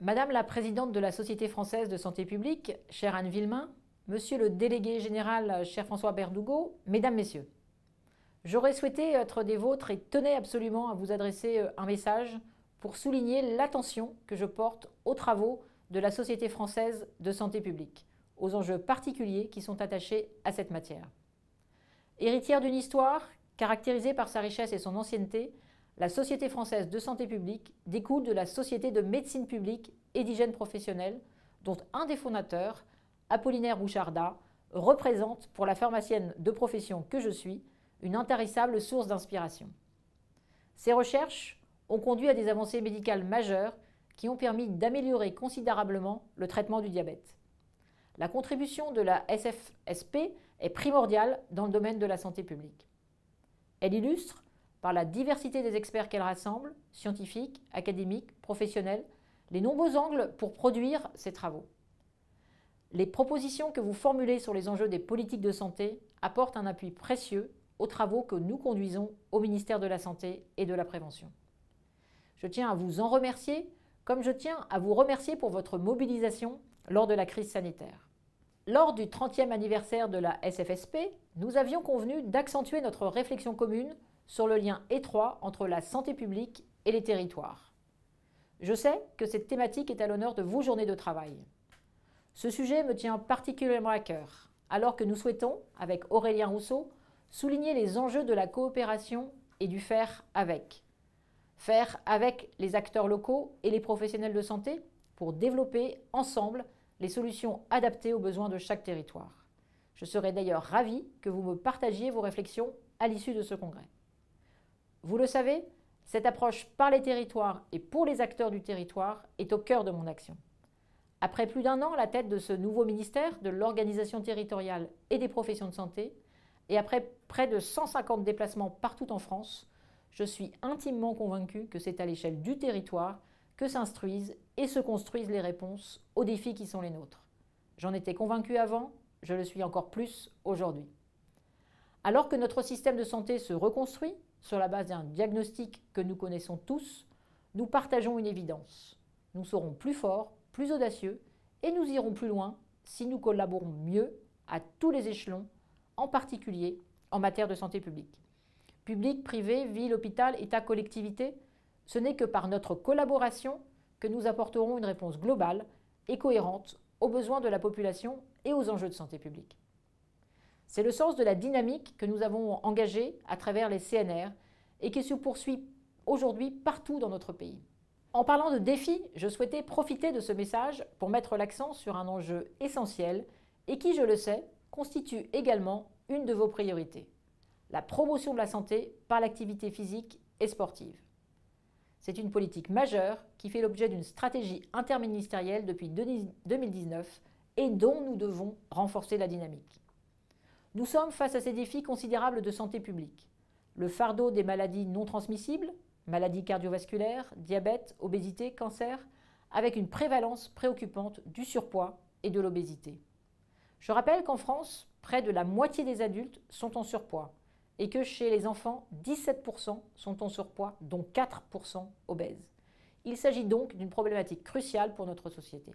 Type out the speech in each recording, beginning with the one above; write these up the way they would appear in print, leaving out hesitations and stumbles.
Madame la présidente de la Société française de santé publique, chère Anne Villemain, monsieur le délégué général, cher François Berdugo, mesdames, messieurs, j'aurais souhaité être des vôtres et tenais absolument à vous adresser un message pour souligner l'attention que je porte aux travaux de la Société française de santé publique, aux enjeux particuliers qui sont attachés à cette matière. Héritière d'une histoire caractérisée par sa richesse et son ancienneté, la Société française de santé publique découle de la Société de médecine publique et d'hygiène professionnelle, dont un des fondateurs, Apollinaire Bouchardat, représente pour la pharmacienne de profession que je suis une intarissable source d'inspiration. Ces recherches ont conduit à des avancées médicales majeures qui ont permis d'améliorer considérablement le traitement du diabète. La contribution de la SFSP est primordiale dans le domaine de la santé publique. Elle illustre, par la diversité des experts qu'elle rassemble, scientifiques, académiques, professionnels, les nombreux angles pour produire ces travaux. Les propositions que vous formulez sur les enjeux des politiques de santé apportent un appui précieux aux travaux que nous conduisons au ministère de la Santé et de la Prévention. Je tiens à vous en remercier, comme je tiens à vous remercier pour votre mobilisation lors de la crise sanitaire. Lors du 30e anniversaire de la SFSP, nous avions convenu d'accentuer notre réflexion commune sur le lien étroit entre la santé publique et les territoires. Je sais que cette thématique est à l'honneur de vos journées de travail. Ce sujet me tient particulièrement à cœur, alors que nous souhaitons, avec Aurélien Rousseau, souligner les enjeux de la coopération et du faire avec. Faire avec les acteurs locaux et les professionnels de santé pour développer ensemble les solutions adaptées aux besoins de chaque territoire. Je serais d'ailleurs ravie que vous me partagiez vos réflexions à l'issue de ce congrès. Vous le savez, cette approche par les territoires et pour les acteurs du territoire est au cœur de mon action. Après plus d'1 an à la tête de ce nouveau ministère de l'organisation territoriale et des professions de santé, et après près de 150 déplacements partout en France, je suis intimement convaincue que c'est à l'échelle du territoire que s'instruisent et se construisent les réponses aux défis qui sont les nôtres. J'en étais convaincue avant, je le suis encore plus aujourd'hui. Alors que notre système de santé se reconstruit sur la base d'un diagnostic que nous connaissons tous, nous partageons une évidence. Nous serons plus forts, plus audacieux et nous irons plus loin si nous collaborons mieux à tous les échelons, en particulier en matière de santé publique. Public, privé, ville, hôpital, État, collectivité, ce n'est que par notre collaboration que nous apporterons une réponse globale et cohérente aux besoins de la population et aux enjeux de santé publique. C'est le sens de la dynamique que nous avons engagée à travers les CNR et qui se poursuit aujourd'hui partout dans notre pays. En parlant de défis, je souhaitais profiter de ce message pour mettre l'accent sur un enjeu essentiel et qui, je le sais, constitue également une de vos priorités: la promotion de la santé par l'activité physique et sportive. C'est une politique majeure qui fait l'objet d'une stratégie interministérielle depuis 2019 et dont nous devons renforcer la dynamique. Nous sommes face à ces défis considérables de santé publique. Le fardeau des maladies non transmissibles, maladies cardiovasculaires, diabète, obésité, cancer, avec une prévalence préoccupante du surpoids et de l'obésité. Je rappelle qu'en France, près de la moitié des adultes sont en surpoids et que chez les enfants, 17% sont en surpoids, dont 4% obèses. Il s'agit donc d'une problématique cruciale pour notre société.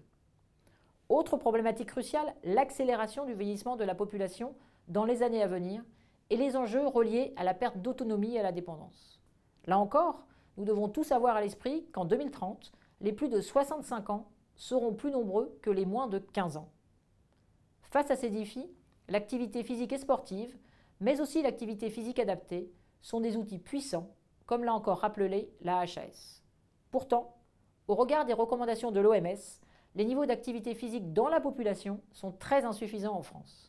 Autre problématique cruciale, l'accélération du vieillissement de la population dans les années à venir et les enjeux reliés à la perte d'autonomie et à la dépendance. Là encore, nous devons tous avoir à l'esprit qu'en 2030, les plus de 65 ans seront plus nombreux que les moins de 15 ans. Face à ces défis, l'activité physique et sportive, mais aussi l'activité physique adaptée, sont des outils puissants, comme l'a encore rappelé la HAS. Pourtant, au regard des recommandations de l'OMS, les niveaux d'activité physique dans la population sont très insuffisants en France.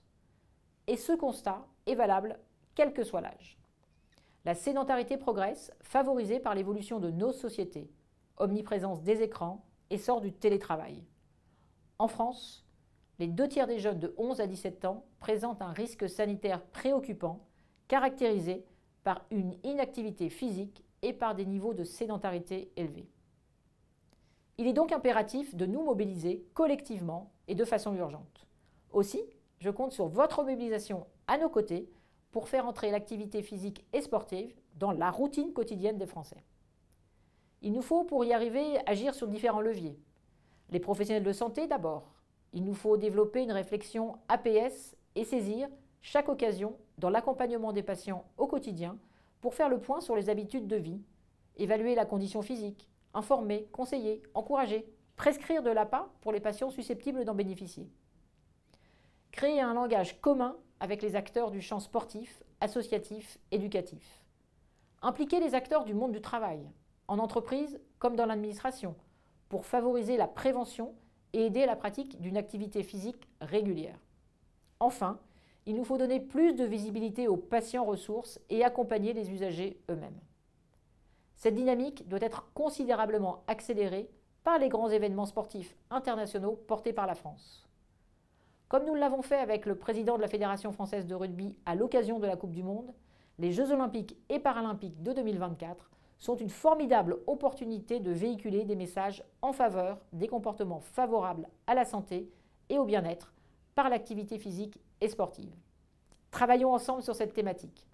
Et ce constat est valable quel que soit l'âge. La sédentarité progresse, favorisée par l'évolution de nos sociétés, omniprésence des écrans, essor du télétravail. En France, les 2/3 des jeunes de 11 à 17 ans présentent un risque sanitaire préoccupant, caractérisé par une inactivité physique et par des niveaux de sédentarité élevés. Il est donc impératif de nous mobiliser collectivement et de façon urgente. Aussi, je compte sur votre mobilisation à nos côtés pour faire entrer l'activité physique et sportive dans la routine quotidienne des Français. Il nous faut, pour y arriver, agir sur différents leviers. Les professionnels de santé d'abord. Il nous faut développer une réflexion APS et saisir chaque occasion dans l'accompagnement des patients au quotidien pour faire le point sur les habitudes de vie, évaluer la condition physique, informer, conseiller, encourager, prescrire de l'APA pour les patients susceptibles d'en bénéficier. Créer un langage commun avec les acteurs du champ sportif, associatif, éducatif. Impliquer les acteurs du monde du travail, en entreprise comme dans l'administration, pour favoriser la prévention et aider à la pratique d'une activité physique régulière. Enfin, il nous faut donner plus de visibilité aux patients ressources et accompagner les usagers eux-mêmes. Cette dynamique doit être considérablement accélérée par les grands événements sportifs internationaux portés par la France. Comme nous l'avons fait avec le président de la Fédération française de rugby à l'occasion de la Coupe du Monde, les Jeux olympiques et paralympiques de 2024 sont une formidable opportunité de véhiculer des messages en faveur des comportements favorables à la santé et au bien-être par l'activité physique et sportive. Travaillons ensemble sur cette thématique.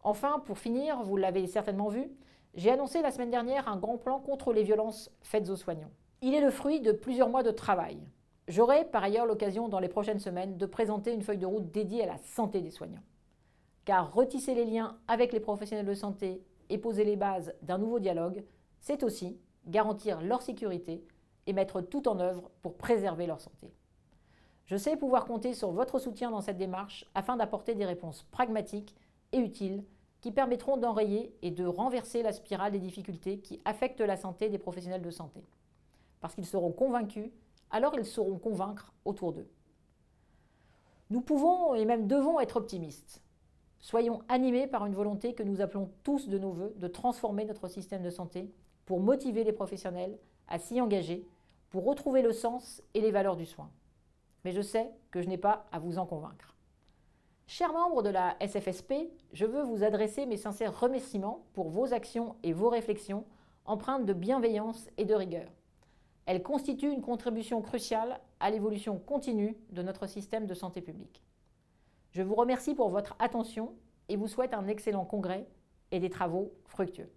Enfin, pour finir, vous l'avez certainement vu, j'ai annoncé la semaine dernière un grand plan contre les violences faites aux soignants. Il est le fruit de plusieurs mois de travail. J'aurai par ailleurs l'occasion dans les prochaines semaines de présenter une feuille de route dédiée à la santé des soignants. Car retisser les liens avec les professionnels de santé et poser les bases d'un nouveau dialogue, c'est aussi garantir leur sécurité et mettre tout en œuvre pour préserver leur santé. Je sais pouvoir compter sur votre soutien dans cette démarche afin d'apporter des réponses pragmatiques et utiles qui permettront d'enrayer et de renverser la spirale des difficultés qui affectent la santé des professionnels de santé. Parce qu'ils seront convaincus, alors ils sauront convaincre autour d'eux. Nous pouvons et même devons être optimistes. Soyons animés par une volonté que nous appelons tous de nos vœux de transformer notre système de santé pour motiver les professionnels à s'y engager, pour retrouver le sens et les valeurs du soin. Mais je sais que je n'ai pas à vous en convaincre. Chers membres de la SFSP, je veux vous adresser mes sincères remerciements pour vos actions et vos réflexions empreintes de bienveillance et de rigueur. Elles constituent une contribution cruciale à l'évolution continue de notre système de santé publique. Je vous remercie pour votre attention et vous souhaite un excellent congrès et des travaux fructueux.